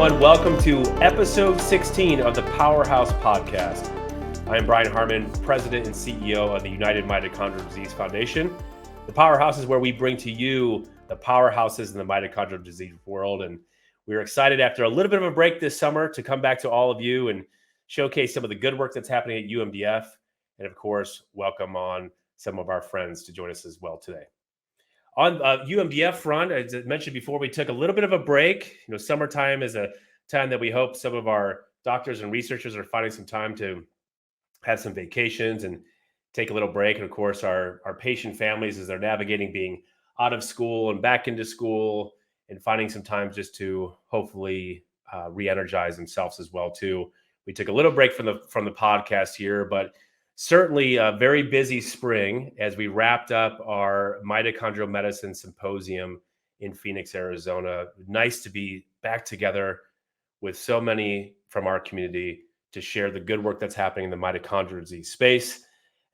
everyone. Welcome to episode 16 of the Powerhouse podcast. I am Brian Harman, President and CEO of the United Mitochondrial Disease Foundation. The Powerhouse is where we bring to you the powerhouses in the mitochondrial disease world. And we're excited after a little bit of a break this summer to come back to all of you and showcase some of the good work that's happening at UMDF. And of course, welcome on some of our friends to join us as well today. On UMDF front, as I mentioned before, we took a little bit of a break. Summertime is a time that we hope some of our doctors and researchers are finding some time to have some vacations and take a little break. And of course, our patient families, as they're navigating being out of school and back into school and finding some time just to hopefully re-energize themselves as well too. We took a little break from the podcast here, but certainly a very busy spring as we wrapped up our mitochondrial medicine symposium in Phoenix, Arizona. Nice to be back together with so many from our community to share the good work that's happening in the mitochondrial disease space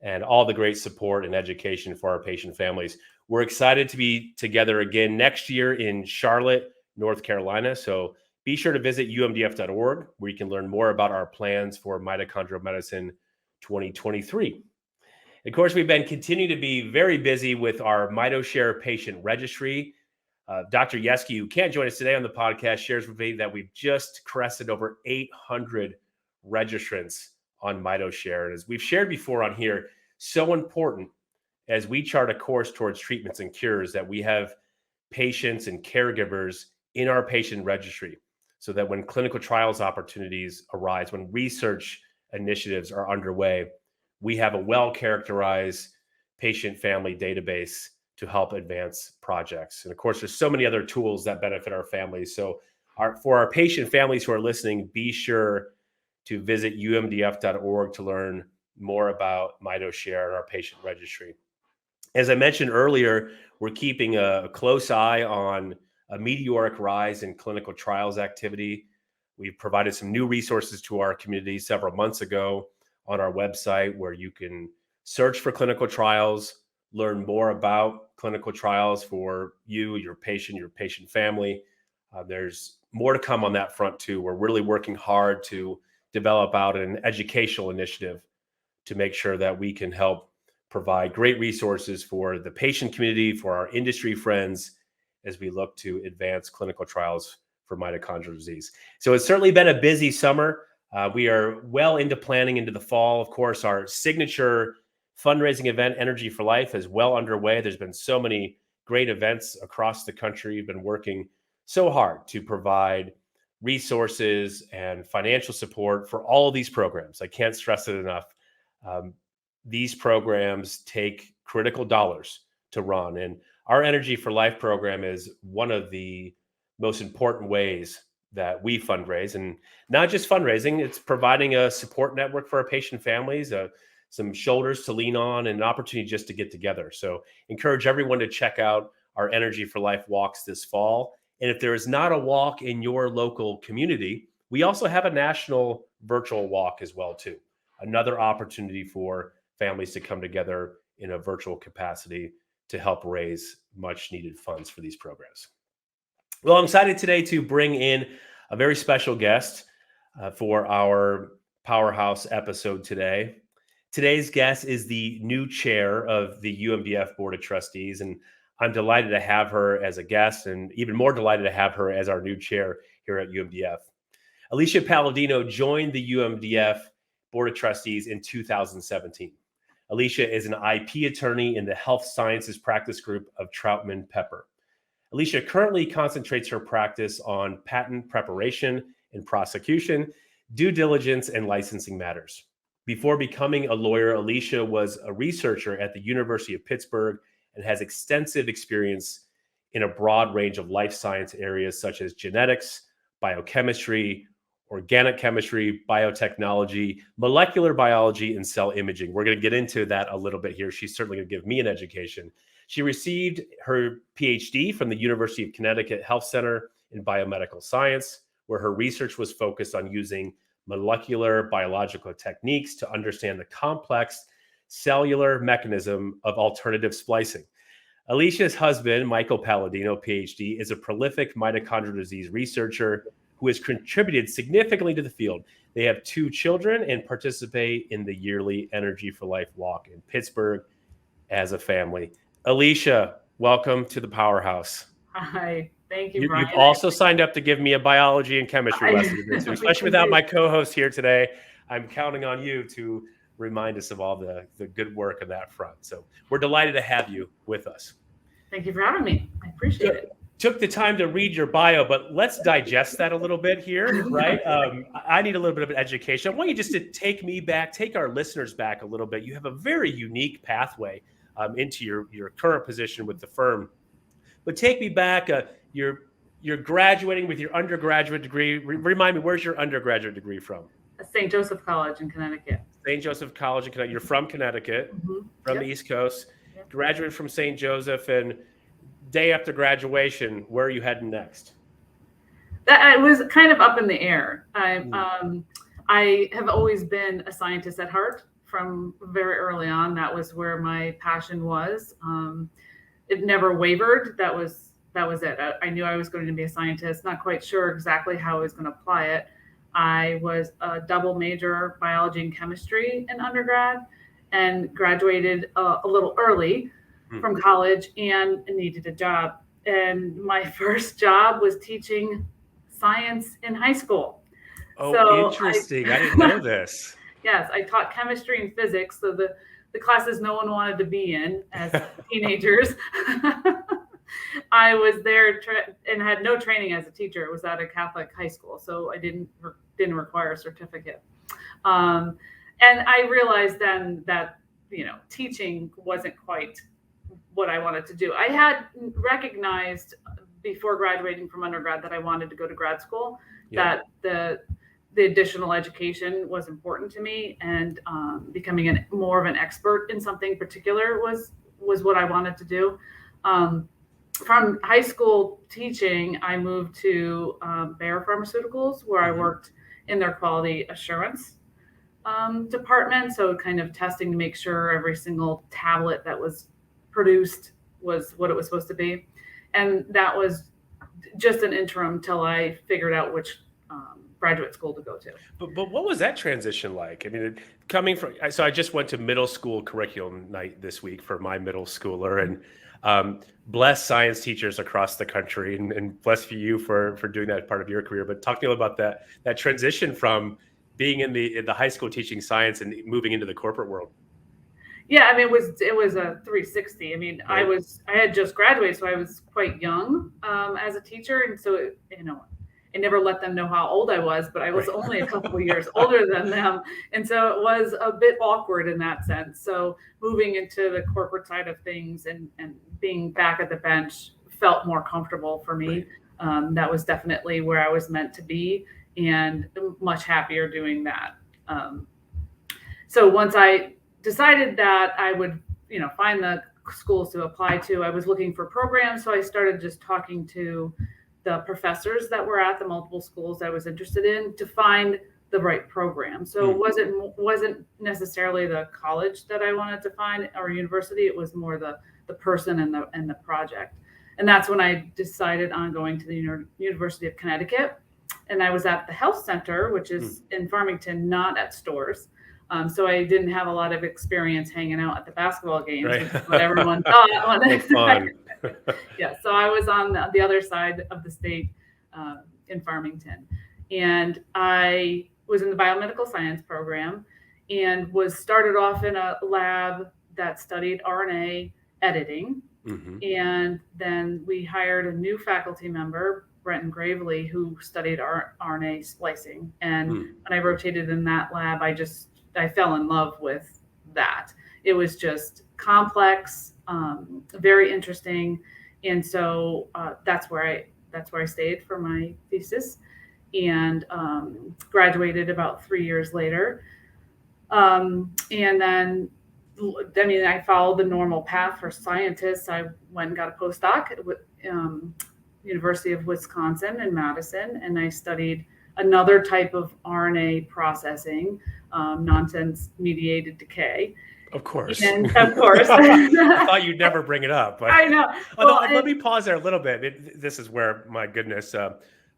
and all the great support and education for our patient families. We're excited to be together again next year in Charlotte, North Carolina. So be sure to visit umdf.org, where you can learn more about our plans for mitochondrial medicine 2023. Of course, we've been continuing to be very busy with our MitoShare patient registry. Dr. Yeski, who can't join us today on the podcast, shares with me that we've just crested over 800 registrants on MitoShare. And as we've shared before on here, so important as we chart a course towards treatments and cures that we have patients and caregivers in our patient registry, so that when clinical trials opportunities arise, when research initiatives are underway, we have a well-characterized patient family database to help advance projects. And of course, there's so many other tools that benefit our families. So for our patient families who are listening, be sure to visit umdf.org to learn more about MitoShare and our patient registry. As I mentioned earlier, we're keeping a close eye on a meteoric rise in clinical trials activity. We've provided some new resources to our community several months ago on our website, where you can search for clinical trials, learn more about clinical trials for you, your patient family. There's more to come on that front too. We're really working hard to develop out an educational initiative to make sure that we can help provide great resources for the patient community, for our industry friends, as we look to advance clinical trials for mitochondrial disease. So it's certainly been a busy summer. We are well into planning into the fall. Of course, our signature fundraising event, Energy for Life, is well underway. There's been so many great events across the country. We've been working so hard to provide resources and financial support for all of these programs. I can't stress it enough. These programs take critical dollars to run. And our Energy for Life program is one of the most important ways that we fundraise, and not just fundraising, it's providing a support network for our patient families, some shoulders to lean on, and an opportunity just to get together. So encourage everyone to check out our Energy for Life walks this fall. And if there is not a walk in your local community, we also have a national virtual walk as well too. Another opportunity for families to come together in a virtual capacity to help raise much needed funds for these programs. Well, I'm excited today to bring in a very special guest for our Powerhouse episode today. Today's guest is the new chair of the UMDF Board of Trustees, and I'm delighted to have her as a guest, and even more delighted to have her as our new chair here at UMDF. Alicia Palladino joined the UMDF Board of Trustees in 2017. Alicia is an IP attorney in the Health Sciences Practice Group of Troutman Pepper. Alicia currently concentrates her practice on patent preparation and prosecution, due diligence, and licensing matters. Before becoming a lawyer, Alicia was a researcher at the University of Pittsburgh and has extensive experience in a broad range of life science areas such as genetics, biochemistry, organic chemistry, biotechnology, molecular biology, and cell imaging. We're going to get into that a little bit here. She's certainly going to give me an education. She received her PhD from the University of Connecticut Health Center in biomedical science, where her research was focused on using molecular biological techniques to understand the complex cellular mechanism of alternative splicing. Alicia's husband, Michael Palladino, PhD, is a prolific mitochondrial disease researcher who who has contributed significantly to the field. They have 2 children and participate in the yearly Energy for Life walk in Pittsburgh as a family. Alicia, welcome to the Powerhouse. Hi, thank you, Brian. You've also signed up to give me a biology and chemistry lesson, especially without my co-host here today. I'm counting on you to remind us of all the good work on that front. So we're delighted to have you with us. Thank you for having me. I appreciate it. Took the time to read your bio, but let's digest that a little bit here, right? I need a little bit of an education. I want you just to take our listeners back a little bit. You have a very unique pathway into your current position with the firm. But take me back. You're graduating with your undergraduate degree. Remind me, where's your undergraduate degree from? St. Joseph College in Connecticut. St. Joseph College in Connecticut. You're from Connecticut, from the East Coast. Yep. Graduated from St. Joseph, and day after graduation, where are you heading next? That was kind of up in the air. I have always been a scientist at heart from very early on. That was where my passion was. It never wavered. That was it. I knew I was going to be a scientist, not quite sure exactly how I was going to apply it. I was a double major biology and chemistry in undergrad and graduated a little early from college and needed a job. And my first job was teaching science in high school. Oh, so interesting. I didn't know this. Yes, I taught chemistry and physics. So the classes no one wanted to be in as teenagers. I was there and had no training as a teacher. It was at a Catholic high school, so I didn't require a certificate. And I realized then that teaching wasn't quite what I wanted to do. I had recognized before graduating from undergrad that I wanted to go to grad school. Yeah. That the additional education was important to me, and becoming more of an expert in something particular was what I wanted to do. From high school teaching, I moved to Bayer Pharmaceuticals, where I worked in their quality assurance department. So kind of testing to make sure every single tablet that was produced was what it was supposed to be. And that was just an interim till I figured out which graduate school to go to. But what was that transition like? I mean, so I just went to middle school curriculum night this week for my middle schooler, and bless science teachers across the country, and bless you for doing that part of your career. But talk to me about that transition from being in the high school teaching science and moving into the corporate world. Yeah, I mean, it was a 360. I mean, right. I had just graduated, so I was quite young as a teacher, and so I never let them know how old I was, but I was only a couple of years older than them, and so it was a bit awkward in that sense. So moving into the corporate side of things and being back at the bench felt more comfortable for me. Right. That was definitely where I was meant to be, and much happier doing that. So once I decided that I would, find the schools to apply to, I was looking for programs. So I started just talking to the professors that were at the multiple schools I was interested in to find the right program. So it wasn't necessarily the college that I wanted to find or university. It was more the person and the project. And that's when I decided on going to the University of Connecticut. And I was at the health center, which is in Farmington, not at stores. So I didn't have a lot of experience hanging out at the basketball games, right. Which is what everyone thought. Fun. Yeah, so I was on the other side of the state in Farmington. And I was in the biomedical science program and was started off in a lab that studied RNA editing. And then we hired a new faculty member, Brenton Gravely, who studied RNA splicing. And when I rotated in that lab, I fell in love with that. It was just complex, very interesting. And so that's where I stayed for my thesis, and graduated about 3 years later. And then, I followed the normal path for scientists. I went and got a postdoc at University of Wisconsin in Madison, and I studied another type of RNA processing, nonsense-mediated decay. Of course. And of course. I thought you'd never bring it up. But I know. Let me pause there a little bit. This is where, my goodness,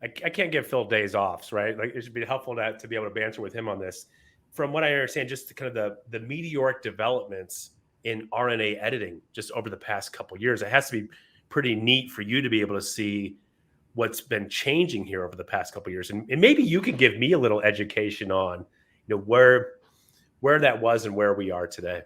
I can't give Phil days offs, right? Like it should be helpful to be able to banter with him on this. From what I understand, just kind of the meteoric developments in RNA editing just over the past couple of years, it has to be pretty neat for you to be able to see what's been changing here over the past couple of years. And maybe you could give me a little education on, where that was and where we are today.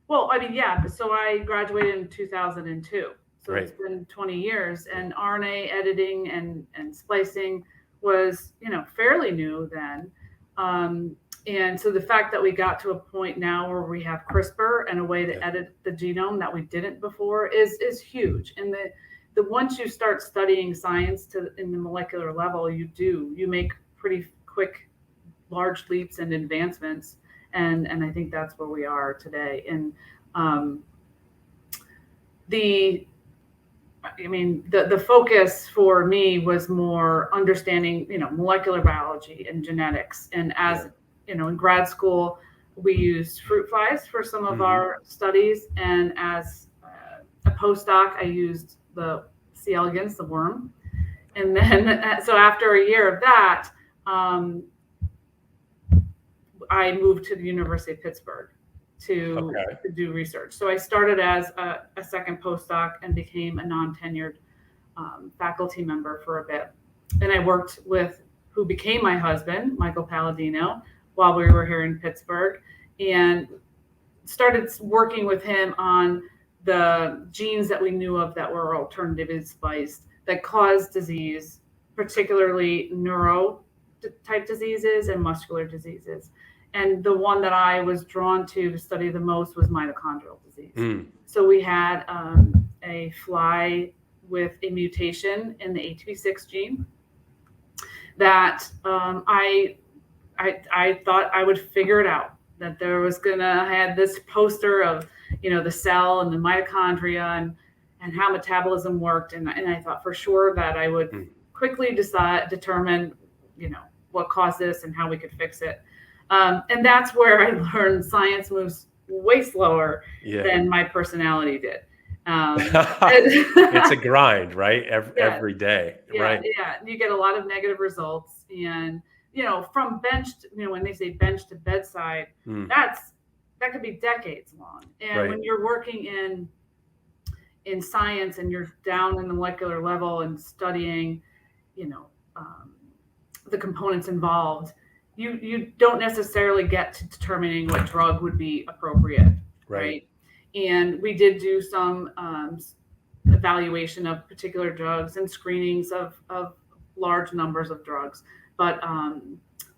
Well, I mean, yeah. So I graduated in 2002. So Right. It's been 20 years, and RNA editing and splicing was, fairly new then. And so the fact that we got to a point now where we have CRISPR and a way to edit the genome that we didn't before is huge. And the once you start studying science in the molecular level, you make pretty quick, large leaps and advancements. And I think that's where we are today. And the focus for me was more understanding, molecular biology and genetics. And as in grad school, we used fruit flies for some of our studies. And as a postdoc, I used the C. elegans, the worm. And then, so after a year of that, I moved to the University of Pittsburgh to do research. So I started as a second postdoc and became a non-tenured faculty member for a bit. And I worked with who became my husband, Michael Palladino, while we were here in Pittsburgh, and started working with him on the genes that we knew of that were alternatively spliced that cause disease, particularly neuro type diseases and muscular diseases. And the one that I was drawn to study the most was mitochondrial disease. So we had a fly with a mutation in the ATP6 gene that I thought I would figure it out, that there was I had this poster of, the cell and the mitochondria and how metabolism worked. And I thought for sure that I would quickly determine, what caused this and how we could fix it. And that's where I learned science moves way slower than my personality did. It's a grind, right? Every day, right? Yeah. You get a lot of negative results. And, from when they say bench to bedside, that could be decades long. And when you're working in science and you're down in the molecular level and studying, the components involved, you don't necessarily get to determining what drug would be appropriate, right? And we did do some evaluation of particular drugs and screenings of large numbers of drugs, but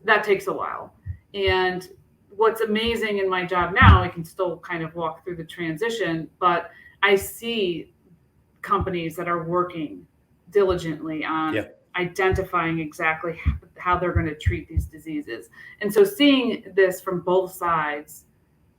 that takes a while. And what's amazing in my job now, I can still kind of walk through the transition, but I see companies that are working diligently on identifying exactly how they're going to treat these diseases. And so seeing this from both sides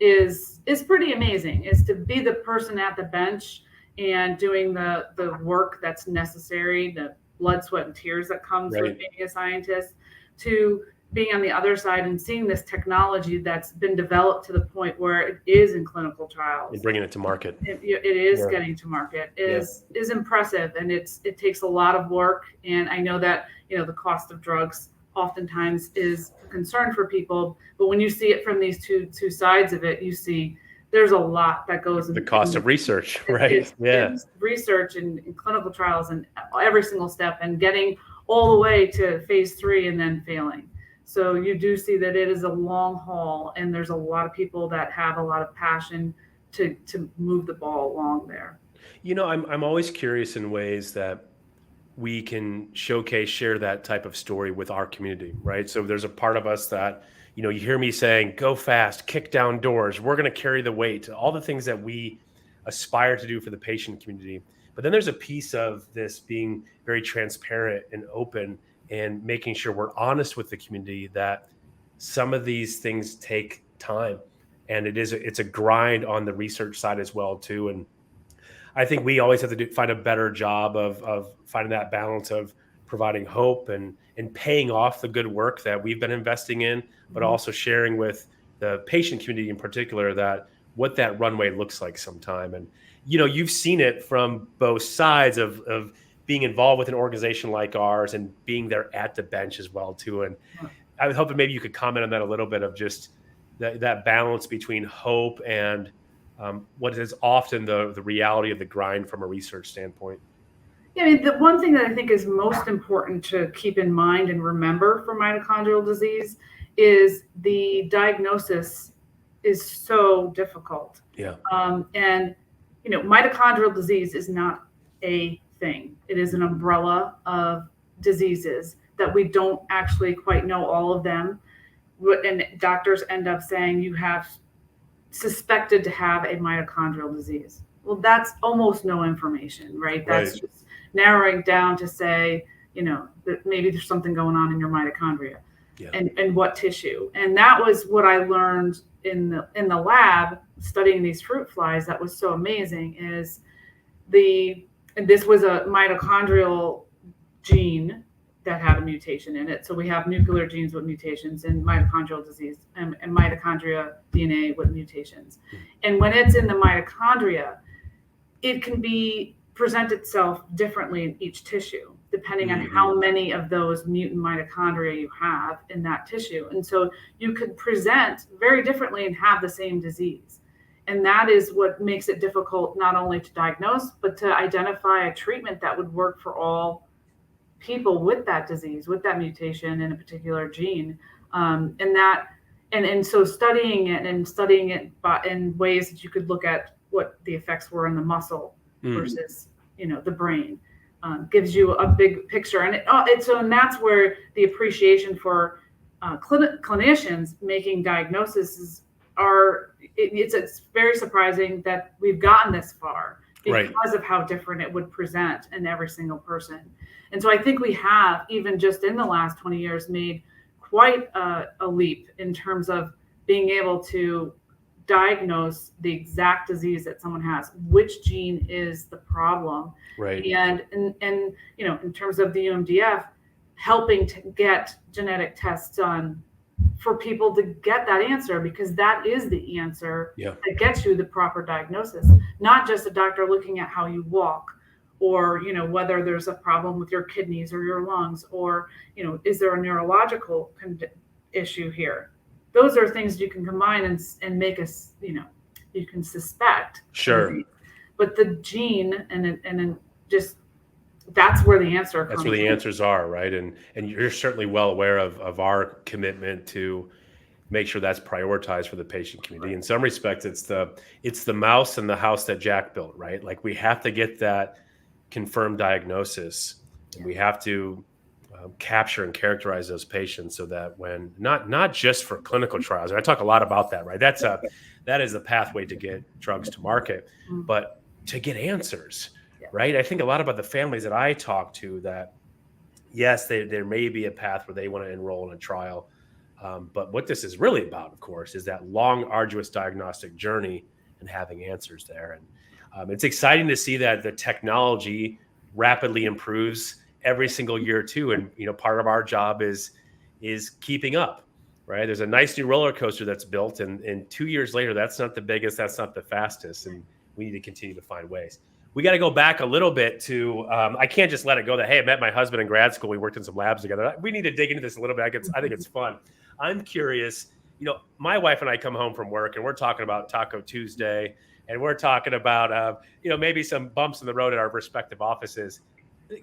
is pretty amazing, is to be the person at the bench and doing the work that's necessary, the blood, sweat, and tears that comes with being a scientist, to being on the other side and seeing this technology that's been developed to the point where it is in clinical trials. And bringing it to market. It is getting to market is impressive, and it takes a lot of work. And I know that, the cost of drugs oftentimes is a concern for people, but when you see it from these two sides of it, you see there's a lot that goes into the cost of research, right? It's research and clinical trials and every single step, and getting all the way to phase 3 and then failing. So you do see that it is a long haul, and there's a lot of people that have a lot of passion to move the ball along there. I'm always curious in ways that we can share that type of story with our community, right? So there's a part of us that, you hear me saying, go fast, kick down doors, we're going to carry the weight, all the things that we aspire to do for the patient community. But then there's a piece of this being very transparent and open and making sure we're honest with the community that some of these things take time, and it's a grind on the research side as well too. And I think we always have to find a better job of finding that balance of providing hope and paying off the good work that we've been investing in, but also sharing with the patient community in particular that what that runway looks like sometime. And you've seen it from both sides of being involved with an organization like ours and being there at the bench as well too. And I was hoping maybe you could comment on that a little bit of just that balance between hope and what is often the reality of the grind from a research standpoint. Yeah, I mean, the one thing that I think is most important to keep in mind and remember for mitochondrial disease is the diagnosis is so difficult. Yeah. And, mitochondrial disease is not a thing. It is an umbrella of diseases that we don't actually quite know all of them. And doctors end up saying you have suspected to have a mitochondrial disease. Well, that's almost no information, right? That's just narrowing down to say, that maybe there's something going on in your mitochondria and what tissue. And that was what I learned in the lab studying these fruit flies. That was so amazing is and this was a mitochondrial gene that had a mutation in it. So we have nuclear genes with mutations in mitochondrial disease and mitochondria DNA with mutations. And when it's in the mitochondria, it can present itself differently in each tissue, depending on how many of those mutant mitochondria you have in that tissue. And so you could present very differently and have the same disease. And that is what makes it difficult not only to diagnose, but to identify a treatment that would work for all people with that disease, with that mutation in a particular gene. And so studying it in ways that you could look at what the effects were in the muscle versus, the brain, gives you a big picture. And and that's where the appreciation for clinicians making diagnoses it's very surprising that we've gotten this far because of how different it would present in every single person. And so I think we have, even just in the last 20 years, made quite a leap in terms of being able to diagnose the exact disease that someone has, which gene is the problem. And in terms of the UMDF, helping to get genetic tests done for people to get that answer, because that is the answer that gets you the proper diagnosis, not just a doctor looking at how you walk or, whether there's a problem with your kidneys or your lungs or, is there a neurological issue here? Those are things you can combine and make us, you can suspect. Sure. But the gene and just that's where the answer comes. That's where the answers are, right? And you're certainly well aware of our commitment to make sure that's prioritized for the patient community. In some respects, it's the mouse in the house that Jack built, right? Like we have to get that confirmed diagnosis. And we have to capture and characterize those patients so that when not just for clinical trials, and I talk a lot about that, right? That is a pathway to get drugs to market, but to get answers. Right. I think a lot about the families that I talk to that, yes, there may be a path where they want to enroll in a trial. But what this is really about, of course, is that long, arduous diagnostic journey and having answers there. And it's exciting to see that the technology rapidly improves every single year, too. And, part of our job is keeping up. Right. There's a nice new roller coaster that's built. And 2 years later, that's not the biggest. That's not the fastest. And we need to continue to find ways. We got to go back a little bit to, I can't just let it go that, hey, I met my husband in grad school. We worked in some labs together. We need to dig into this a little bit. I think it's fun. I'm curious, my wife and I come home from work and we're talking about Taco Tuesday and we're talking about, maybe some bumps in the road at our respective offices.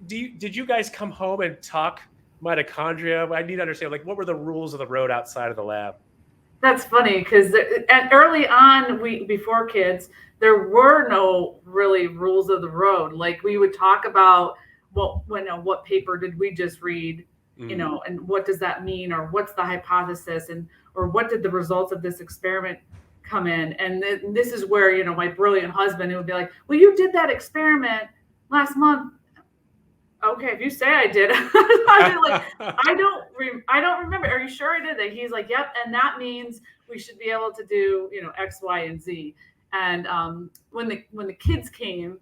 Did you guys come home and talk mitochondria? I need to understand, what were the rules of the road outside of the lab? That's funny because early on, before kids, there were no really rules of the road. Like we would talk about what paper did we just read, and what does that mean, or what's the hypothesis, or what did the results of this experiment come in? And this is where my brilliant husband would be like, "Well, you did that experiment last month." Okay, if you say I did, I don't remember. Are you sure I did that? He's like, yep. And that means we should be able to do, X, Y, and Z. And when the kids came,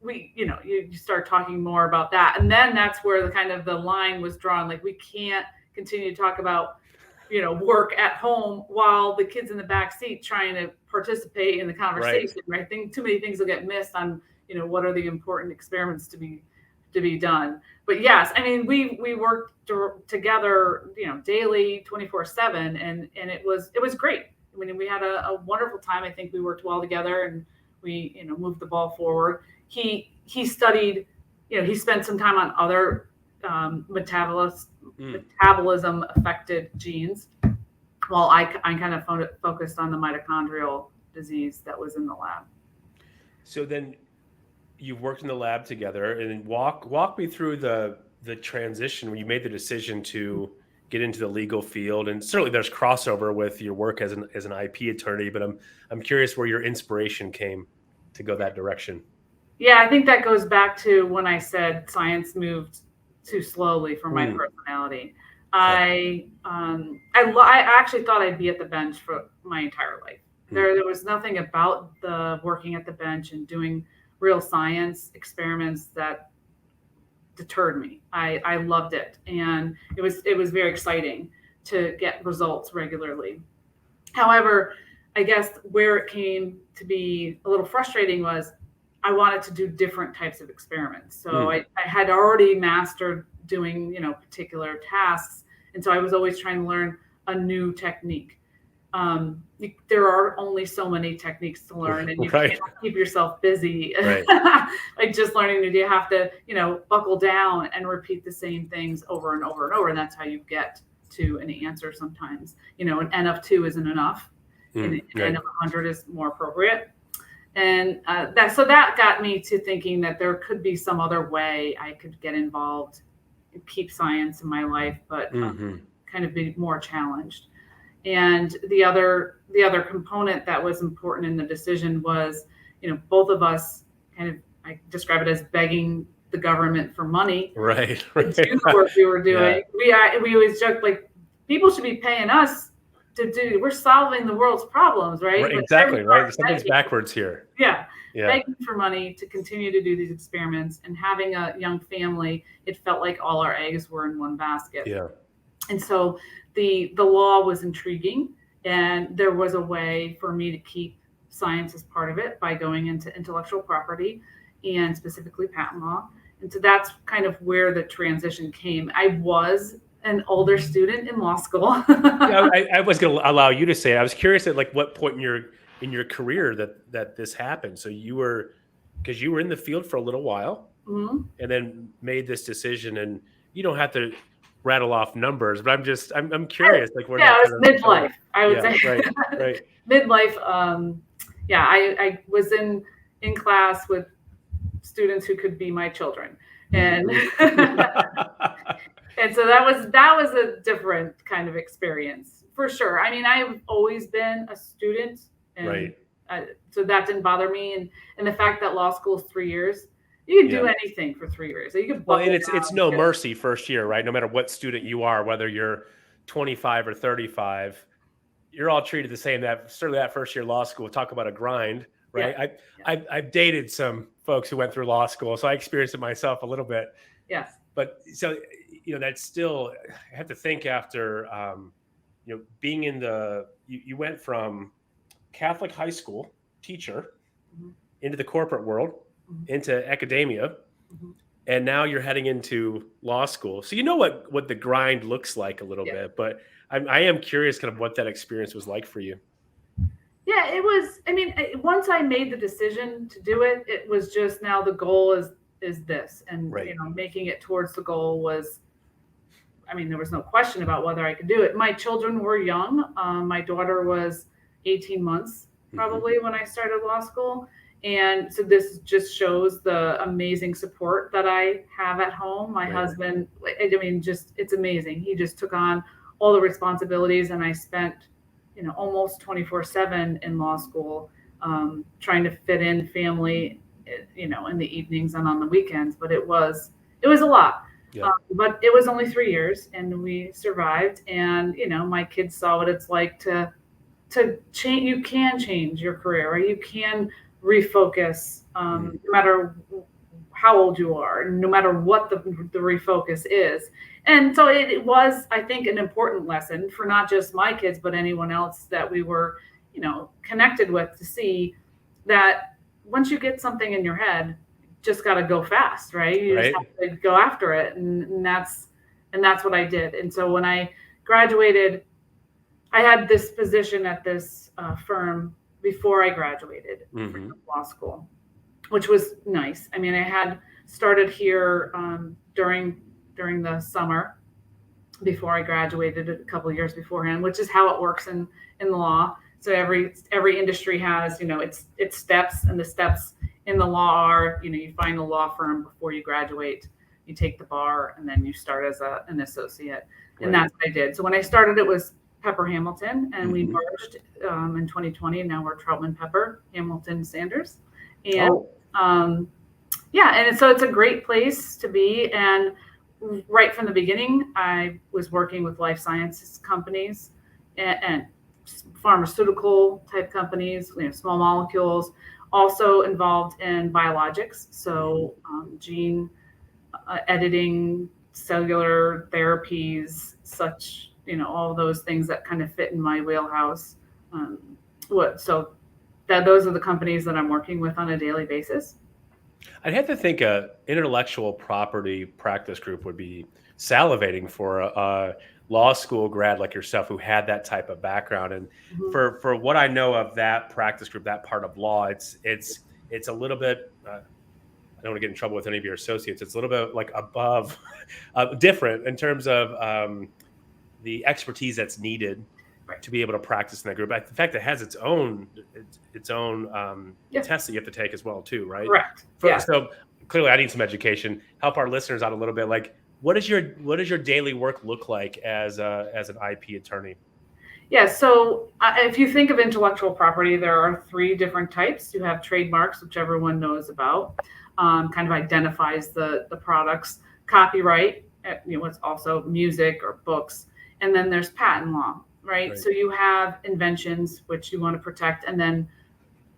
we, you start talking more about that. And then that's where the line was drawn. Like we can't continue to talk about, work at home while the kids in the back seat trying to participate in the conversation. Right? I think too many things will get missed on, what are the important experiments to be to be done. But yes, I mean, we worked together, daily, 24/7, and it was great. I mean, we had a wonderful time. I think we worked well together, and we moved the ball forward. He studied, he spent some time on other metabolism affected genes, while I kind of focused on the mitochondrial disease that was in the lab. So then you've worked in the lab together, and walk me through the transition when you made the decision to get into the legal field. And certainly there's crossover with your work as an IP attorney, but I'm curious where your inspiration came to go that direction. Yeah, I think that goes back to when I said science moved too slowly for my personality. I actually thought I'd be at the bench for my entire life. There was nothing about the working at the bench and doing real science experiments that deterred me. I loved it, and it was very exciting to get results regularly. However, I guess where it came to be a little frustrating was I wanted to do different types of experiments. So I had already mastered doing particular tasks, and so I was always trying to learn a new technique. There are only so many techniques to learn, and you can't keep yourself busy. Like just learning to, you have to, buckle down and repeat the same things over and over and over. And that's how you get to an answer sometimes. An N of 2 isn't enough. An N of 100 is more appropriate. And that got me to thinking that there could be some other way I could get involved and keep science in my life, but kind of be more challenged. And the other component that was important in the decision was, both of us I describe it as begging the government for money. Right. To do the work we were doing. Yeah. We always joke, like, people should be paying us to do. We're solving the world's problems, right? Exactly. Right. Something's backwards here. Yeah. Begging for money to continue to do these experiments, and having a young family, it felt like all our eggs were in one basket. Yeah. And so the law was intriguing, and there was a way for me to keep science as part of it by going into intellectual property and specifically patent law. And so that's kind of where the transition came. I was an older student in law school. I was going to allow you to say it. I was curious at what point in your career that this happened. So because you were in the field for a little while, and then made this decision, and you don't have to rattle off numbers, but I'm curious. Like, where it was midlife, I would say. Right. Midlife. I was in class with students who could be my children, and and so that was a different kind of experience for sure. I mean, I've always been a student, and so that didn't bother me. And the fact that law school is 3 years. You can do anything for 3 years. So you can and it's no mercy first year, right? No matter what student you are, whether you're 25 or 35, you're all treated the same. Certainly that first year law school, talk about a grind, right? I've dated some folks who went through law school, so I experienced it myself a little bit. Yes. But so that's still, I have to think after being in you went from Catholic high school teacher into the corporate world, into academia, and now you're heading into law school. So what the grind looks like a little bit, but I am curious kind of what that experience was like for you. Yeah, it was. I mean, once I made the decision to do it, it was just, now the goal is this, and making it towards the goal was, I mean, there was no question about whether I could do it. My children were young. My daughter was 18 months probably when I started law school. And so this just shows the amazing support that I have at home. My husband, I mean, it's amazing. He just took on all the responsibilities, and I spent, almost 24/7 in law school, trying to fit in family, in the evenings and on the weekends. But it was a lot. Yeah. But it was only 3 years, and we survived. And, my kids saw what it's like to change. You can change your career, right? You can refocus, no matter how old you are, no matter what the refocus is. And so it was, I think, an important lesson for not just my kids, but anyone else that we were, connected with, to see that once you get something in your head, just got to go fast, right? You just have to go after it. And that's what I did. And so when I graduated, I had this position at this firm before I graduated from law school, which was nice. I mean, I had started here during the summer before I graduated a couple of years beforehand, which is how it works in the law. So every industry has, its steps, and the steps in the law are, you find a law firm before you graduate, you take the bar, and then you start as an associate. And that's what I did. So when I started, it was Pepper Hamilton, and we merged in 2020, and now we're Troutman Pepper, Hamilton Sanders. And and so it's a great place to be. And right from the beginning, I was working with life sciences companies and pharmaceutical type companies, small molecules, also involved in biologics. So gene editing, cellular therapies, such, all those things that kind of fit in my wheelhouse. So those are the companies that I'm working with on a daily basis. I'd have to think a intellectual property practice group would be salivating for a law school grad like yourself who had that type of background. And for what I know of that practice group, that part of law, it's a little bit, I don't want to get in trouble with any of your associates. It's a little bit like above, different in terms of the expertise that's needed to be able to practice in that group. In fact, it has its own tests that you have to take as well too, right? Correct. So clearly I need some education. Help our listeners out a little bit. Like, what does your daily work look like as an IP attorney? Yeah. So if you think of intellectual property, there are 3 different types. You have trademarks, which everyone knows about, kind of identifies the products. Copyright, what's also music or books. And then there's patent law, right? So you have inventions, which you want to protect. And then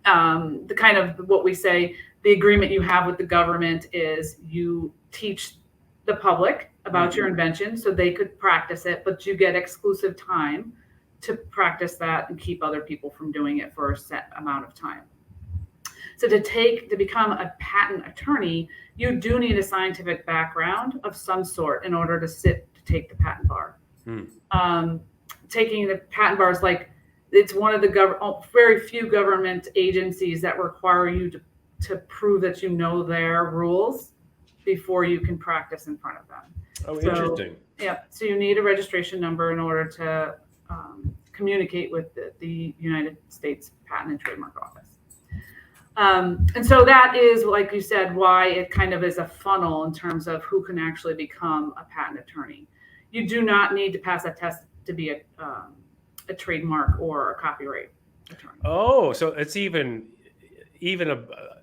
the kind of what we say, the agreement you have with the government is you teach the public about your invention so they could practice it, but you get exclusive time to practice that and keep other people from doing it for a set amount of time. So to become a patent attorney, you do need a scientific background of some sort in order to take the patent bar. Taking the patent bar is like, it's one of the very few government agencies that require you to prove that you know their rules before you can practice in front of them. Interesting. Yeah. So you need a registration number in order to communicate with the United States Patent and Trademark Office. And so that is, like you said, why it kind of is a funnel in terms of who can actually become a patent attorney. You do not need to pass that test to be a trademark or a copyright attorney. Oh, so it's even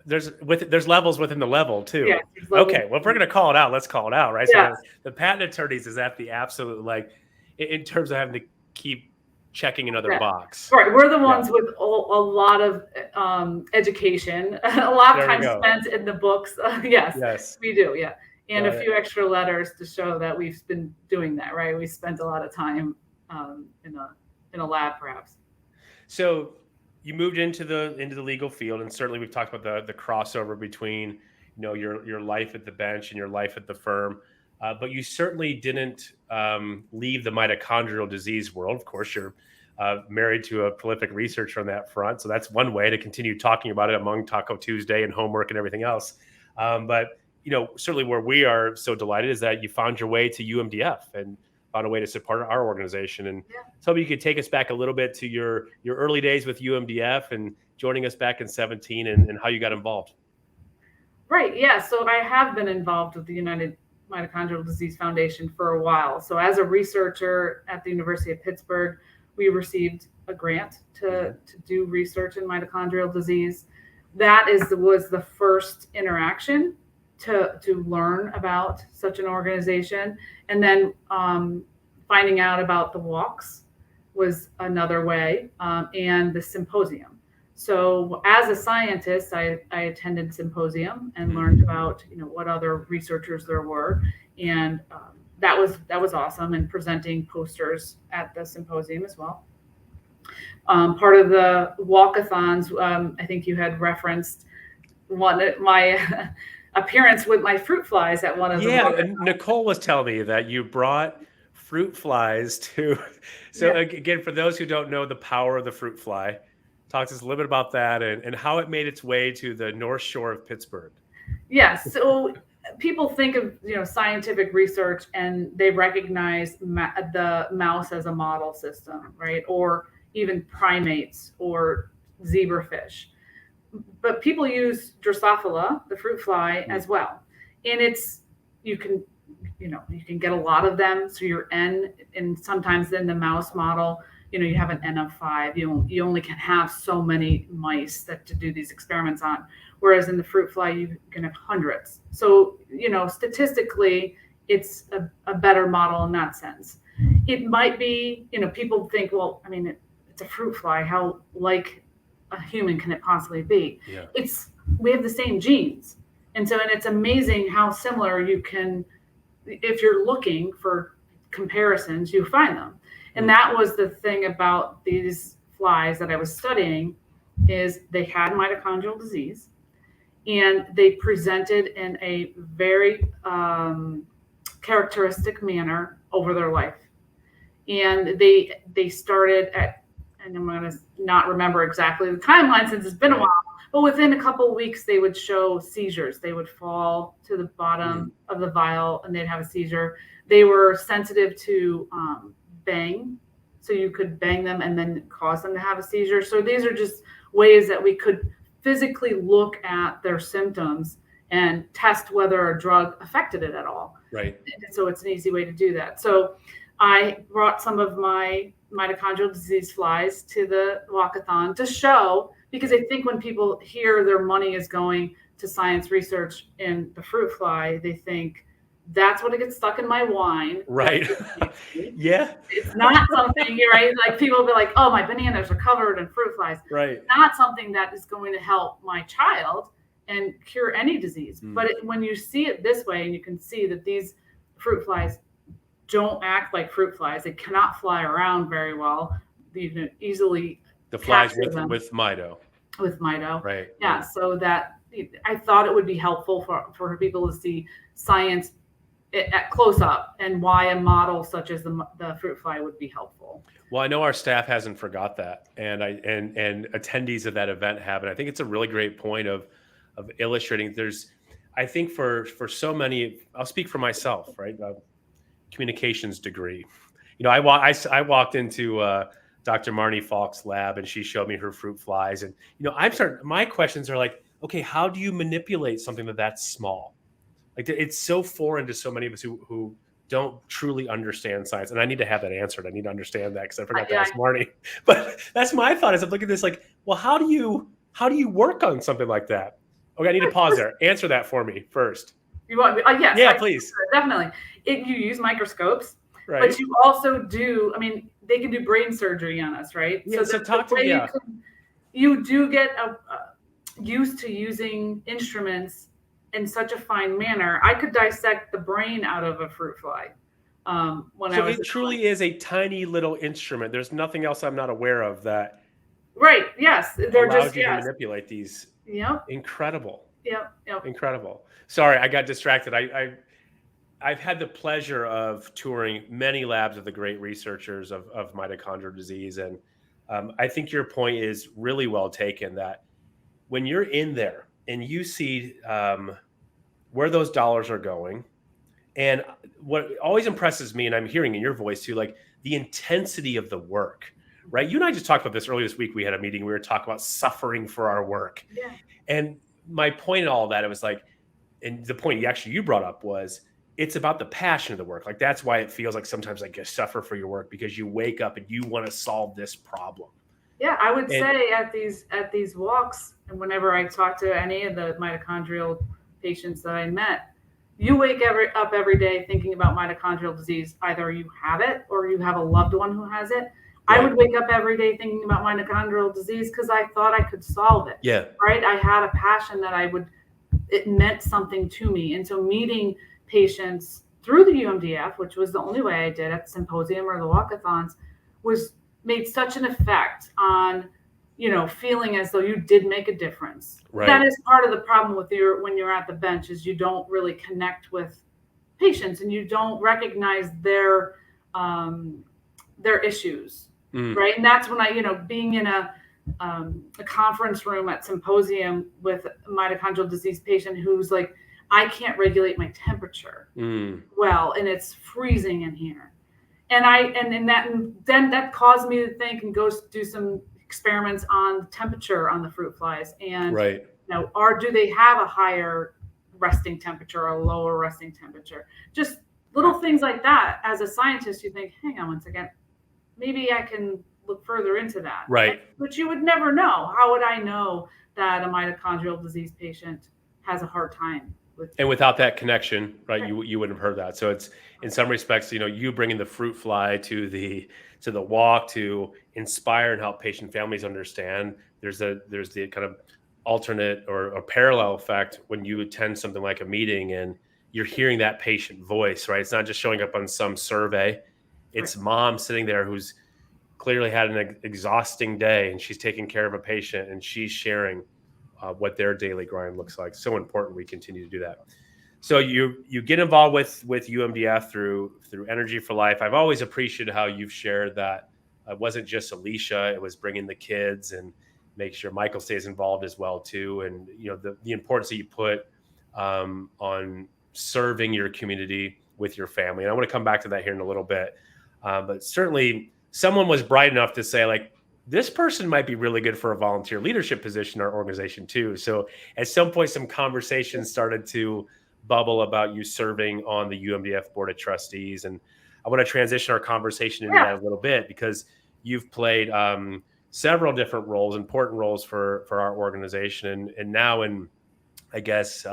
there's levels within the level too. Yeah, okay, well, if we're going to call it out, let's call it out, right? Yeah. So the patent attorneys is at the absolute, like, in terms of having to keep checking another box. Right, we're the ones with a lot of education, a lot of time spent in the books. Yes, we do. Yeah. And a few extra letters to show that we've been doing that, right? We spent a lot of time in a lab, perhaps. So you moved into the legal field, and certainly we've talked about the crossover between your life at the bench and your life at the firm, but you certainly didn't leave the mitochondrial disease world. Of course, you're married to a prolific researcher on that front, so that's one way to continue talking about it among Taco Tuesday and homework and everything else. But certainly where we are so delighted is that you found your way to UMDF and found a way to support our organization. And so you could take us back a little bit to your early days with UMDF and joining us back in 2017 and how you got involved. Right. Yeah. So I have been involved with the United Mitochondrial Disease Foundation for a while. So as a researcher at the University of Pittsburgh, we received a grant to do research in mitochondrial disease. That was the first interaction to learn about such an organization. And then finding out about the walks was another way, and the symposium. So as a scientist, I attended symposium and learned about what other researchers there were, and that was awesome. And presenting posters at the symposium as well. Part of the walkathons, I think you had referenced one. appearance with my fruit flies at one of the and Nicole was telling me that you brought fruit flies to. So again, for those who don't know the power of the fruit fly, talk to us a little bit about that and how it made its way to the North Shore of Pittsburgh. Yes. So people think of scientific research and they recognize the mouse as a model system, right? Or even primates or zebrafish. But people use Drosophila, the fruit fly, as well. And you can get a lot of them. So your N, and sometimes in the mouse model, you have an N of 5. You only can have so many mice to do these experiments on. Whereas in the fruit fly, you can have hundreds. So, statistically, it's a better model in that sense. It might be, people think, well, I mean, it's a fruit fly. How like a human can it possibly be? Yeah. We have the same genes. And it's amazing how similar you can, if you're looking for comparisons, you find them. And that was the thing about these flies that I was studying, is they had mitochondrial disease and they presented in a very characteristic manner over their life. And they started at, and I'm going to not remember exactly the timeline since it's been a while, but within a couple of weeks, they would show seizures. They would fall to the bottom of the vial and they'd have a seizure. They were sensitive to bang. So you could bang them and then cause them to have a seizure. So these are just ways that we could physically look at their symptoms and test whether a drug affected it at all. Right. And so it's an easy way to do that. So I brought some of my mitochondrial disease flies to the walkathon to show, because I think when people hear their money is going to science research in the fruit fly, they think that's what it gets stuck in my wine. Right. Yeah. It's not something, right? Like people will be like, oh, my bananas are covered in fruit flies. Right. Not something that is going to help my child and cure any disease. But when you see it this way, and you can see that these fruit flies don't act like fruit flies, they cannot fly around very well. You can easily the flies with mito. With mito. Right. Yeah. So that I thought it would be helpful for people to see science at close up and why a model such as the fruit fly would be helpful. Well, I know our staff hasn't forgot that, and attendees of that event have, and I think it's a really great point of illustrating. I think for so many, I'll speak for myself, right? Communications degree. I walked into Dr. Marnie Falk's lab, and she showed me her fruit flies, and my questions are like, okay, how do you manipulate something that's small? Like, it's so foreign to so many of us who don't truly understand science. And I need to have that answered. I need to understand that because I forgot to ask Marnie. But that's my thought as I'm looking at this, like, well, how do you work on something like that? Okay, I need to pause there. Answer that for me first. You want? Yes. Yeah, please. Definitely. You use microscopes, right? But you also do. I mean, they can do brain surgery on us, right? Yeah. So talk to me. You do get used to using instruments in such a fine manner. I could dissect the brain out of a fruit fly. So it truly is a tiny little instrument. There's nothing else I'm not aware of that. Right. Yes. They're allows just you to manipulate these. Yep. Incredible. Yep. Incredible. Sorry, I got distracted. I've had the pleasure of touring many labs of the great researchers of mitochondrial disease, and I think your point is really well taken. That when you're in there and you see where those dollars are going, and what always impresses me, and I'm hearing in your voice too, like the intensity of the work, right? You and I just talked about this earlier this week. We had a meeting. We were talking about suffering for our work. Yeah. And my point in all of that, it was like, and the point you brought up was, it's about the passion of the work. Like, that's why it feels like sometimes like you suffer for your work, because you wake up and you want to solve this problem. Yeah, I would say at these walks, and whenever I talk to any of the mitochondrial patients that I met, you wake up every day thinking about mitochondrial disease. Either you have it or you have a loved one who has it. Right. I would wake up every day thinking about mitochondrial disease because I thought I could solve it. Yeah. Right. I had a passion that it meant something to me. And so meeting patients through the UMDF, which was the only way I did at the symposium or the walkathons, made such an effect on feeling as though you did make a difference. Right. That is part of the problem with when you're at the bench, is you don't really connect with patients and you don't recognize their issues, right? And that's when being in a conference room at symposium with a mitochondrial disease patient who's like, I can't regulate my temperature well, and it's freezing in here. And then that caused me to think and go do some experiments on temperature on the fruit flies, and do they have a higher resting temperature or a lower resting temperature? Just little things like that. As a scientist, you think, hang on one second, maybe I can look further into that. Right. But you would never know. How would I know that a mitochondrial disease patient has a hard time with? And without that connection, right, you wouldn't have heard that. So it's, in some respects, you bringing the fruit fly to the walk to inspire and help patient families understand. There's the kind of alternate or a parallel effect when you attend something like a meeting and you're hearing that patient voice, right? It's not just showing up on some survey. It's mom sitting there who's clearly had an exhausting day and she's taking care of a patient and she's sharing what their daily grind looks like. So important we continue to do that. So you get involved with UMDF through Energy for Life. I've always appreciated how you've shared that it wasn't just Alicia, it was bringing the kids and make sure Michael stays involved as well too. And the importance that you put on serving your community with your family. And I want to come back to that here in a little bit. But certainly someone was bright enough to say, like, this person might be really good for a volunteer leadership position in our organization too. So at some point, some conversations started to bubble about you serving on the UMDF Board of Trustees. And I want to transition our conversation into that a little bit, because you've played several different roles, important roles for our organization. And now in, I guess,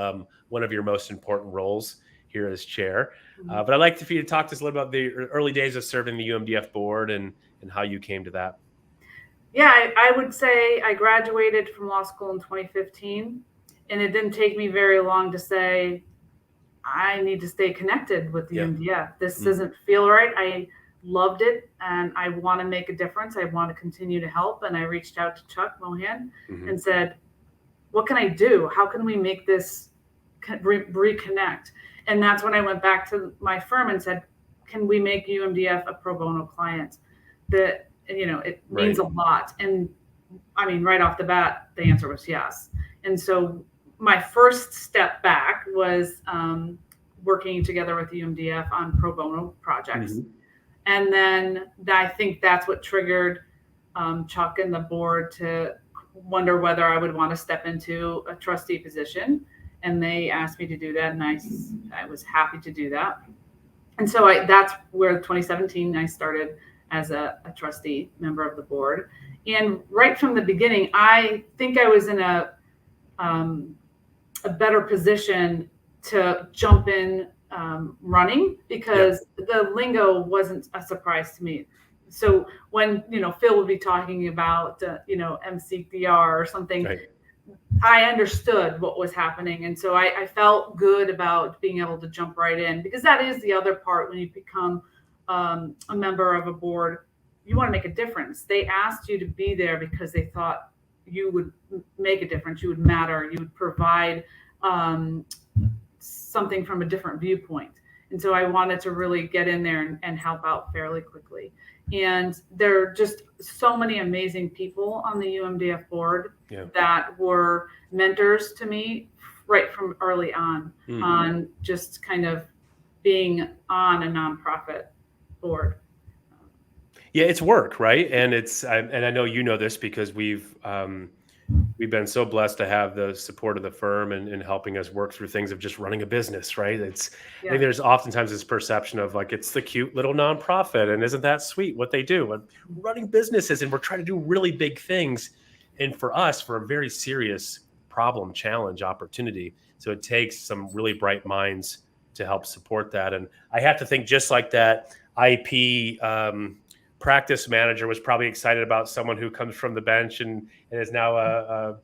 one of your most important roles here as chair. But I'd like for you to talk to us a little about the early days of serving the UMDF board and how you came to that. Yeah, I would say I graduated from law school in 2015, and it didn't take me very long to say, I need to stay connected with the UMDF. This doesn't feel right. I loved it, and I want to make a difference. I want to continue to help. And I reached out to Chuck Mohan and said, what can I do? How can we make this reconnect? And that's when I went back to my firm and said, can we make UMDF a pro bono client? That, it means a lot. And I mean, right off the bat, the answer was yes. And so my first step back was working together with UMDF on pro bono projects. And then I think that's what triggered Chuck and the board to wonder whether I would want to step into a trustee position. And they asked me to do that, and I was happy to do that. And so that's where 2017 I started as a trustee member of the board. And right from the beginning, I think I was in a better position to jump in running, because the lingo wasn't a surprise to me. So when Phil would be talking about MCDR or something, I understood what was happening. And so I felt good about being able to jump right in, because that is the other part. When you become a member of a board, you want to make a difference. They asked you to be there because they thought you would make a difference, you would matter, you would provide something from a different viewpoint. And so I wanted to really get in there and help out fairly quickly. And there are just so many amazing people on the UMDF board that were mentors to me right from early on just kind of being on a nonprofit board. Yeah, it's work, right? And and I know you know this because we've been so blessed to have the support of the firm and helping us work through things of just running a business, right? I think there's oftentimes this perception of like, it's the cute little nonprofit and isn't that sweet what they do? And running businesses, and we're trying to do really big things. And for us, for a very serious problem, challenge, opportunity. So it takes some really bright minds to help support that. And I have to think, just like that IP practice manager was probably excited about someone who comes from the bench and is now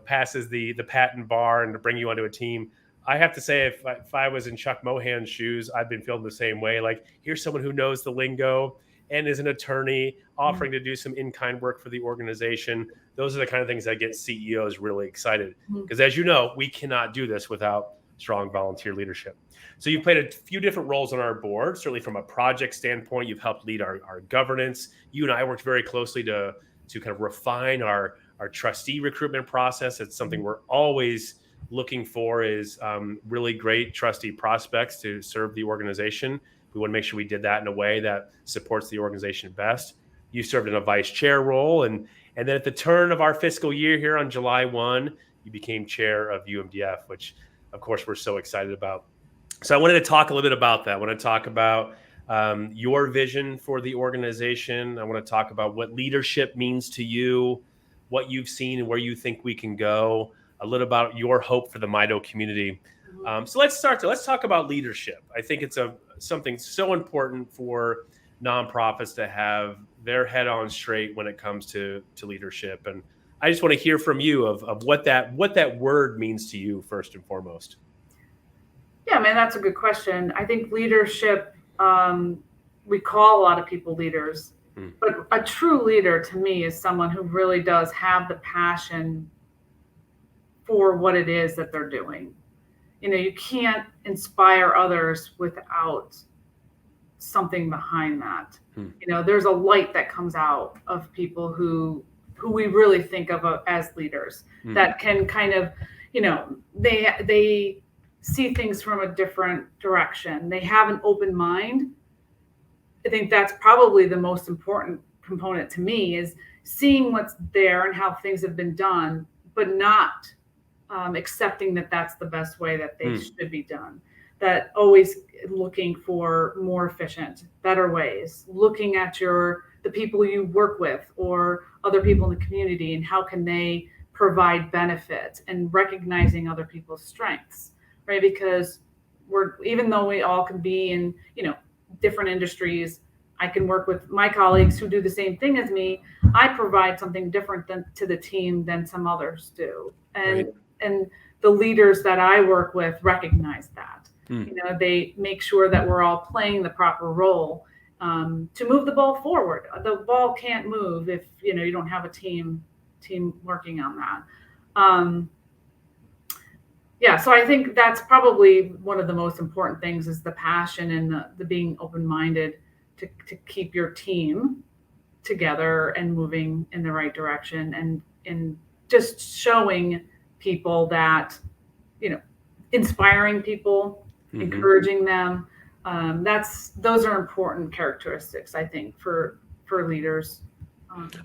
passes the patent bar and to bring you onto a team. I have to say, if I was in Chuck Mohan's shoes, I've been feeling the same way. Like, here's someone who knows the lingo, and is an attorney offering to do some in-kind work for the organization. Those are the kind of things that get CEOs really excited, because as you know, we cannot do this without strong volunteer leadership. So you've played a few different roles on our board. Certainly from a project standpoint, you've helped lead our governance. You and I worked very closely to kind of refine our trustee recruitment process. It's something we're always looking for, is really great trustee prospects to serve the organization. We want to make sure we did that in a way that supports the organization best. You served in a vice chair role, and then at the turn of our fiscal year here on July 1, you became chair of UMDF, which of course we're so excited about. So I wanted to talk a little bit about that. I want to talk about your vision for the organization. I want to talk about what leadership means to you, what you've seen and where you think we can go, a little about your hope for the mito community. So let's start there. Let's talk about leadership. I think it's something so important for nonprofits to have their head on straight when it comes to leadership. And I just want to hear from you of what that word means to you first and foremost. Yeah, man, that's a good question. I think leadership, we call a lot of people leaders, but a true leader to me is someone who really does have the passion for what it is that they're doing. You know, you can't inspire others without something behind that. You know, there's a light that comes out of people who we really think of as leaders that can kind of, you know, they see things from a different direction. They have an open mind. I think that's probably the most important component to me, is seeing what's there and how things have been done, but not accepting that that's the best way that they should be done. That always looking for more efficient, better ways, looking at the people you work with or other people in the community and how can they provide benefit, and recognizing other people's strengths, right? Because even though we all can be in, you know, different industries, I can work with my colleagues who do the same thing as me. I provide something different to the team than some others do. And the leaders that I work with recognize that. You know, they make sure that we're all playing the proper role to move the ball forward. The ball can't move if, you know, you don't have a team working on that. Yeah, so I think that's probably one of the most important things, is the passion and the being open-minded to keep your team together and moving in the right direction, and just showing people that, you know, inspiring people, encouraging them. Those are important characteristics, I think, for leaders.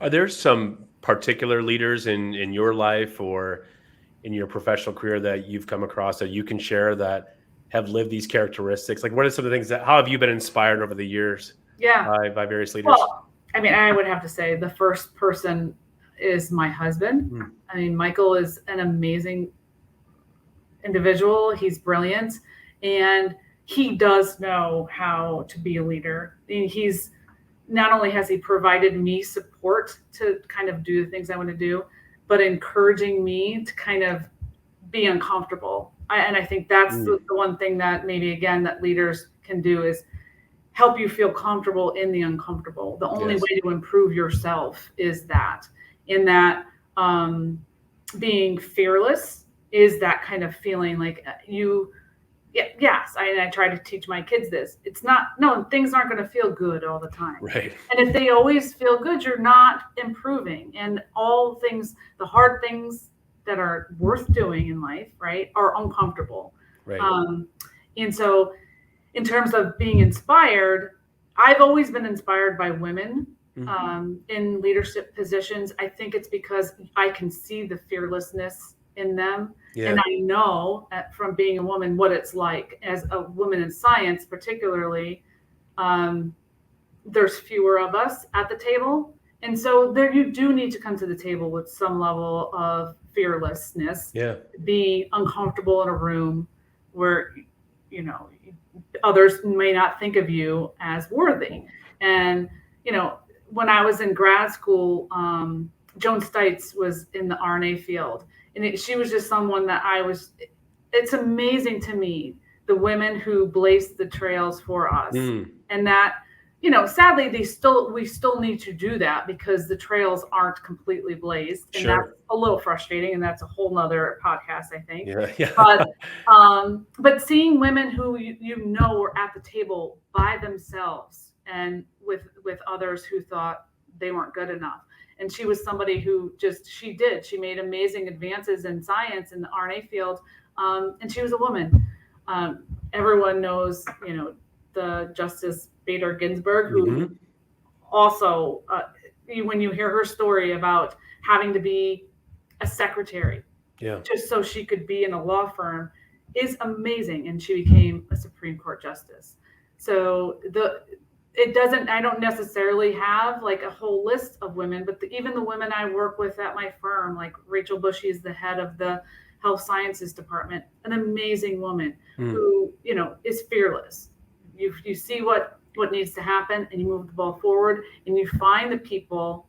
Are there some particular leaders in your life or in your professional career that you've come across that you can share that have lived these characteristics? Like, what are some of the things how have you been inspired over the years by various leaders? Well, I mean, I would have to say the first person is my husband. I mean, Michael is an amazing individual. He's brilliant, and he does know how to be a leader. And he's not only has he provided me support to kind of do the things I want to do, but encouraging me to kind of be uncomfortable. And I think that's the one thing that maybe, again, that leaders can do, is help you feel comfortable in the uncomfortable. The only way to improve yourself is that, in that being fearless is that kind of feeling like I try to teach my kids this. It's not, no, things aren't going to feel good all the time. Right. And if they always feel good, you're not improving. And all things, the hard things that are worth doing in life, right, are uncomfortable. Right. And so in terms of being inspired, I've always been inspired by women in leadership positions. I think it's because I can see the fearlessness in them. Yeah. And I know from being a woman what it's like as a woman in science, particularly. There's fewer of us at the table. And so there you do need to come to the table with some level of fearlessness. Yeah. Be uncomfortable in a room where, you know, others may not think of you as worthy. And, you know, when I was in grad school, Joan Stites was in the RNA field. And she was just someone that it's amazing to me, the women who blazed the trails for us. And that sadly, we still need to do that because the trails aren't completely blazed, and Sure. that's a little frustrating. And that's a whole nother podcast, I think. Yeah. But seeing women who were at the table by themselves and with others who thought they weren't good enough. And she was somebody who she made amazing advances in science in the RNA field. And she was a woman. Everyone knows, the Justice Bader Ginsburg, who also, when you hear her story about having to be a secretary, just so she could be in a law firm, is amazing. And she became a Supreme Court justice. So I don't necessarily have like a whole list of women, but even the women I work with at my firm, like Rachel Bushy is the head of the Health Sciences Department, an amazing woman who, is fearless. You see what needs to happen, and you move the ball forward, and you find the people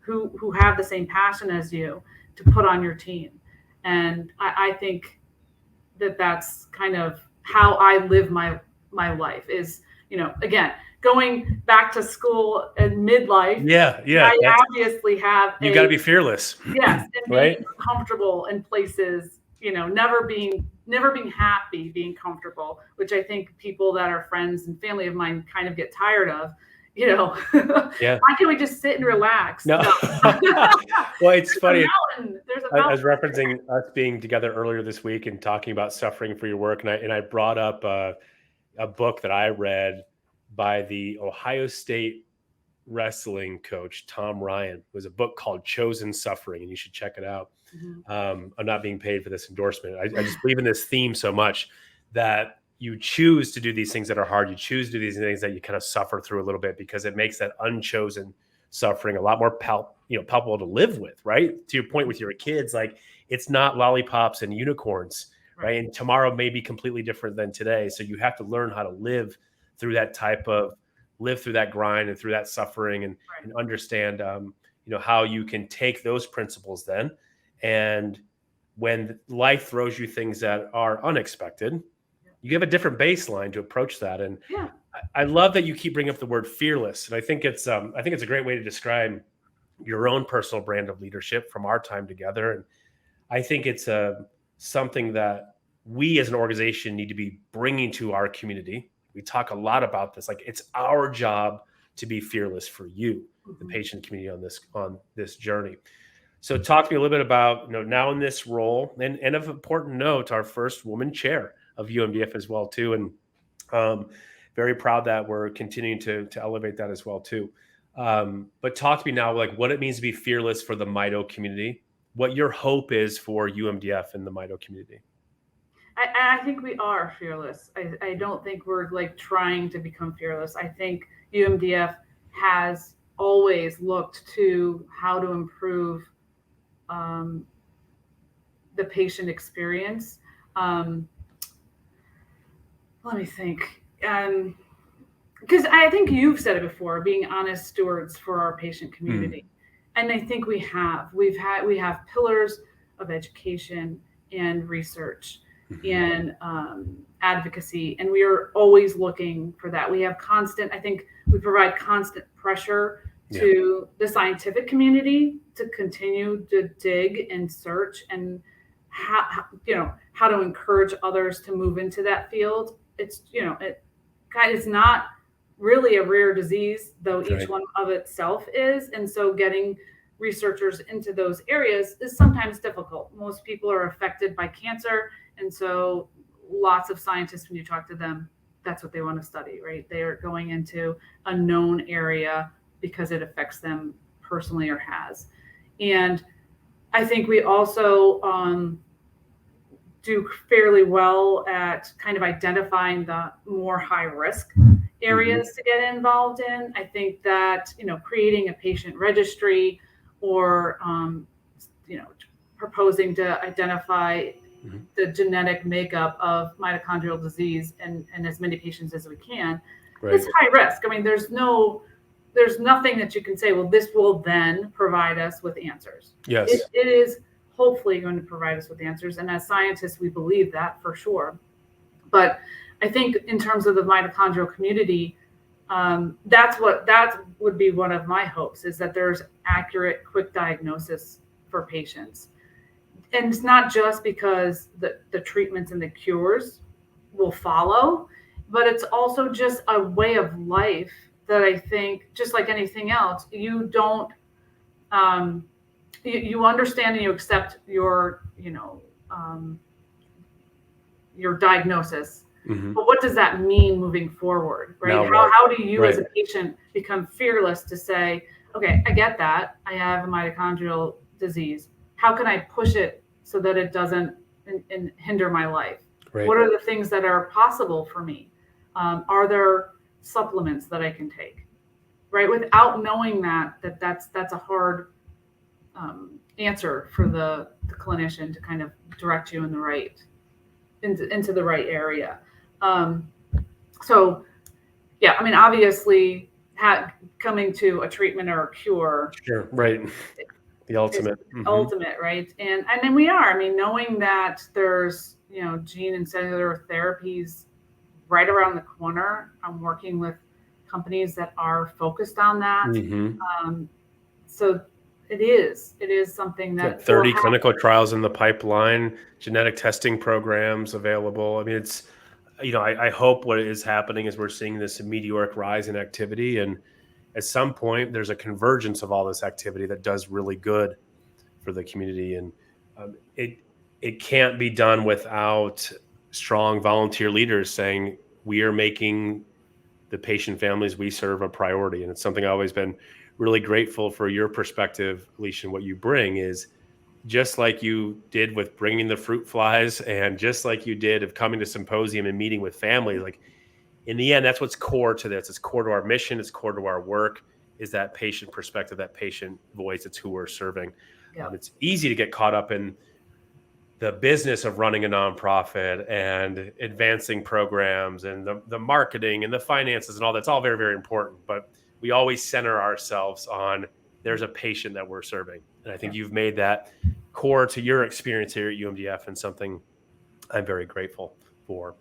who have the same passion as you to put on your team. And I think that's kind of how I live my life is, again, going back to school and midlife. Yeah. I obviously have. You got to be fearless. Yes, and right? being comfortable in places, never being happy, being comfortable, which I think people that are friends and family of mine kind of get tired of. Yeah. Why can't we just sit and relax? No. Well, it's funny. There's a mountain. I was referencing us being together earlier this week and talking about suffering for your work, and I brought up a book that I read by the Ohio State wrestling coach Tom Ryan. It was a book called Chosen Suffering, and you should check it out. I'm not being paid for this endorsement. I just believe in this theme so much that you choose to do these things that are hard. You choose to do these things that you kind of suffer through a little bit, because it makes that unchosen suffering a lot more palpable to live with, right? To your point with your kids, like it's not lollipops and unicorns, right? And tomorrow may be completely different than today. So you have to learn how to live through that live through that grind and through that suffering, and understand, how you can take those principles then. And when life throws you things that are unexpected, you have a different baseline to approach that. And I love that you keep bringing up the word fearless. And I think it's a great way to describe your own personal brand of leadership from our time together. And I think it's something that we as an organization need to be bringing to our community. We talk a lot about this. Like, it's our job to be fearless for you, the patient community, on this journey. So talk to me a little bit about, now in this role, and of important note, our first woman chair of UMDF as well too. And very proud that we're continuing to elevate that as well too. But talk to me now, like what it means to be fearless for the mito community, what your hope is for UMDF and the mito community. I think we are fearless. I don't think we're like trying to become fearless. I think UMDF has always looked to how to improve the patient experience. Let me think. Because I think you've said it before, being honest stewards for our patient community. And I think we have. We have pillars of education and research and advocacy, and we are always looking for that. We have I think we provide constant pressure to the scientific community to continue to dig and search, and how to encourage others to move into that field. It's it's not really a rare disease, though each one of itself is, and so getting researchers into those areas is sometimes difficult. Most people are affected by cancer, and so lots of scientists, when you talk to them, that's what they want to study, right? They are going into a known area because it affects them personally or has. And I think we also do fairly well at kind of identifying the more high risk areas to get involved in. I think that, creating a patient registry or, proposing to identify the genetic makeup of mitochondrial disease and as many patients as we can, it's high risk. I mean, there's nothing that you can say, well, this will then provide us with answers. Yes. It is hopefully going to provide us with answers. And as scientists, we believe that for sure. But I think in terms of the mitochondrial community, That would be one of my hopes, is that there's accurate, quick diagnosis for patients. And it's not just because the treatments and the cures will follow, but it's also just a way of life that I think, just like anything else, you don't, you understand and you accept your diagnosis. Mm-hmm. But what does that mean moving forward, right? How do you as a patient become fearless to say, okay, I get that, I have a mitochondrial disease. How can I push it so that it doesn't hinder my life? Right. What are the things that are possible for me? Are there supplements that I can take? Right, without knowing that's a hard answer for the clinician to kind of direct you in the right into the right area. So, yeah, I mean, obviously, coming to a treatment or a cure. Sure, right. The ultimate. Ultimate, right? And then we are. I mean, knowing that there's gene and cellular therapies right around the corner. I'm working with companies that are focused on that. Mm-hmm. So it is something that 30 clinical trials in the pipeline, genetic testing programs available. I mean, it's, I hope what is happening is we're seeing this meteoric rise in activity, and at some point there's a convergence of all this activity that does really good for the community. And it can't be done without strong volunteer leaders saying we are making the patient families we serve a priority. And it's something I've always been really grateful for your perspective, Alicia, and what you bring is just like you did with bringing the fruit flies, and just like you did of coming to symposium and meeting with families, like in the end, that's what's core to this. It's core to our mission. It's core to our work, is that patient perspective, that patient voice. It's who we're serving. Yeah. It's easy to get caught up in the business of running a nonprofit and advancing programs and the marketing and the finances and all that's all very, very important. But we always center ourselves on there's a patient that we're serving. And I think you've made that core to your experience here at UMDF, and something I'm very grateful for.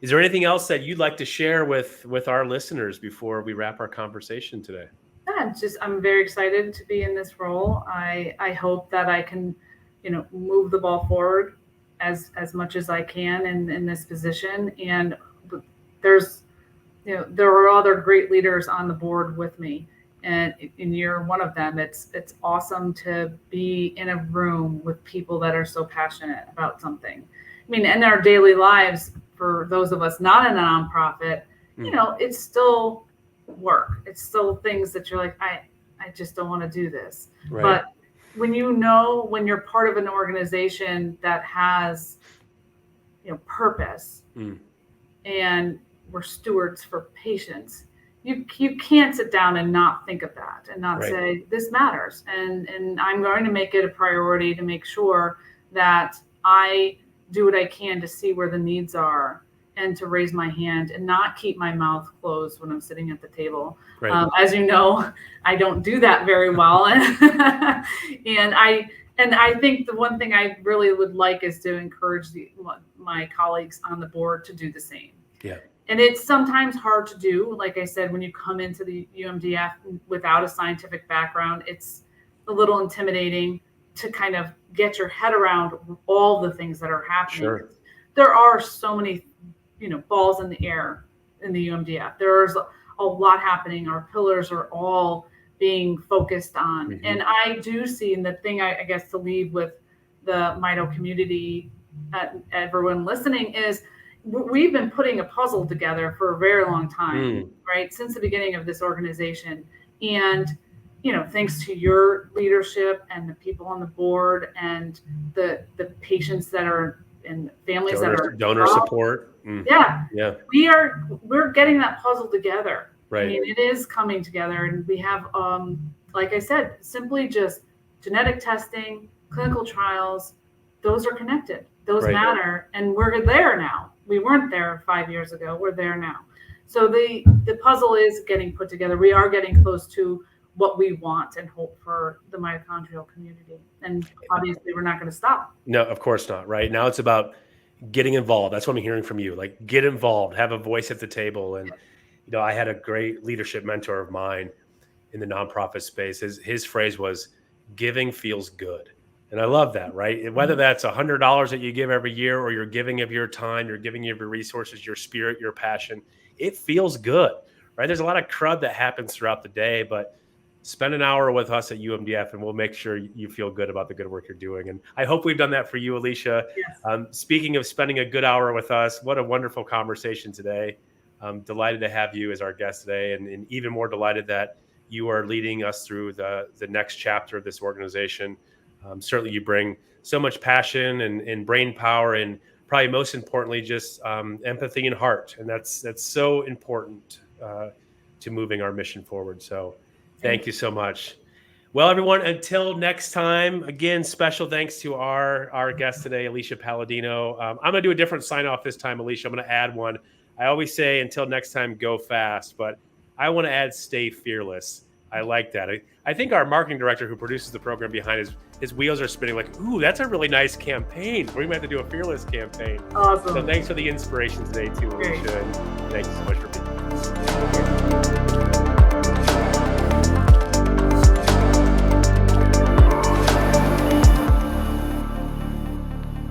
Is there anything else that you'd like to share with our listeners before we wrap our conversation today? Yeah, I'm very excited to be in this role. I hope that I can, move the ball forward as much as I can in this position. And there's, there are other great leaders on the board with me, and you're one of them. It's awesome to be in a room with people that are so passionate about something. I mean, in our daily lives, for those of us not in a nonprofit, it's still work. It's still things that you're like, I just don't want to do this. Right. But when you're part of an organization that has, purpose, and we're stewards for patients, you can't sit down and not think of that and not say this matters. And I'm going to make it a priority to make sure that I do what I can to see where the needs are and to raise my hand and not keep my mouth closed when I'm sitting at the table. Right. As you know, I don't do that very well. And I think the one thing I really would like is to encourage my colleagues on the board to do the same. Yeah. And it's sometimes hard to do. Like I said, when you come into the UMDF without a scientific background, it's a little intimidating to kind of get your head around all the things that are happening. Sure. There are so many, balls in the air in the UMDF. There's a lot happening. Our pillars are all being focused on. Mm-hmm. And I do see, and the thing I guess to leave with the mito community, everyone listening, is we've been putting a puzzle together for a very long time, right? Since the beginning of this organization. And, thanks to your leadership and the people on the board and the patients that are and families that are donor support. Yeah. Yeah. We're getting that puzzle together. Right. I mean, it is coming together, and we have, like I said, simply just genetic testing, clinical trials. Those are connected. Those matter, and we're there now. We weren't there 5 years ago. We're there now. So the puzzle is getting put together. We are getting close to what we want and hope for the mitochondrial community. And obviously we're not going to stop. No, of course not. Right now it's about getting involved. That's what I'm hearing from you. Like, get involved, have a voice at the table. And I had a great leadership mentor of mine in the nonprofit space. His phrase was, giving feels good. And I love that, right? Whether that's $100 that you give every year, or you're giving of your time, you're giving of your resources, your spirit, your passion, it feels good, right? There's a lot of crud that happens throughout the day, but spend an hour with us at UMDF and we'll make sure you feel good about the good work you're doing. And I hope we've done that for you, Alicia. Yes. Speaking of spending a good hour with us, what a wonderful conversation today. I'm delighted to have you as our guest today, and even more delighted that you are leading us through the next chapter of this organization. Certainly you bring so much passion and brain power, and probably most importantly, just empathy and heart. And that's so important to moving our mission forward. So thank you so much. Well, everyone, until next time, again, special thanks to our guest today, Alicia Palladino. I'm going to do a different sign off this time, Alicia. I'm going to add one. I always say, until next time, go fast, but I want to add, stay fearless. I like that. I think our marketing director who produces the program behind his wheels are spinning like, ooh, that's a really nice campaign. We might have to do a fearless campaign. Awesome. So thanks for the inspiration today too, Alicia. And thank you so much for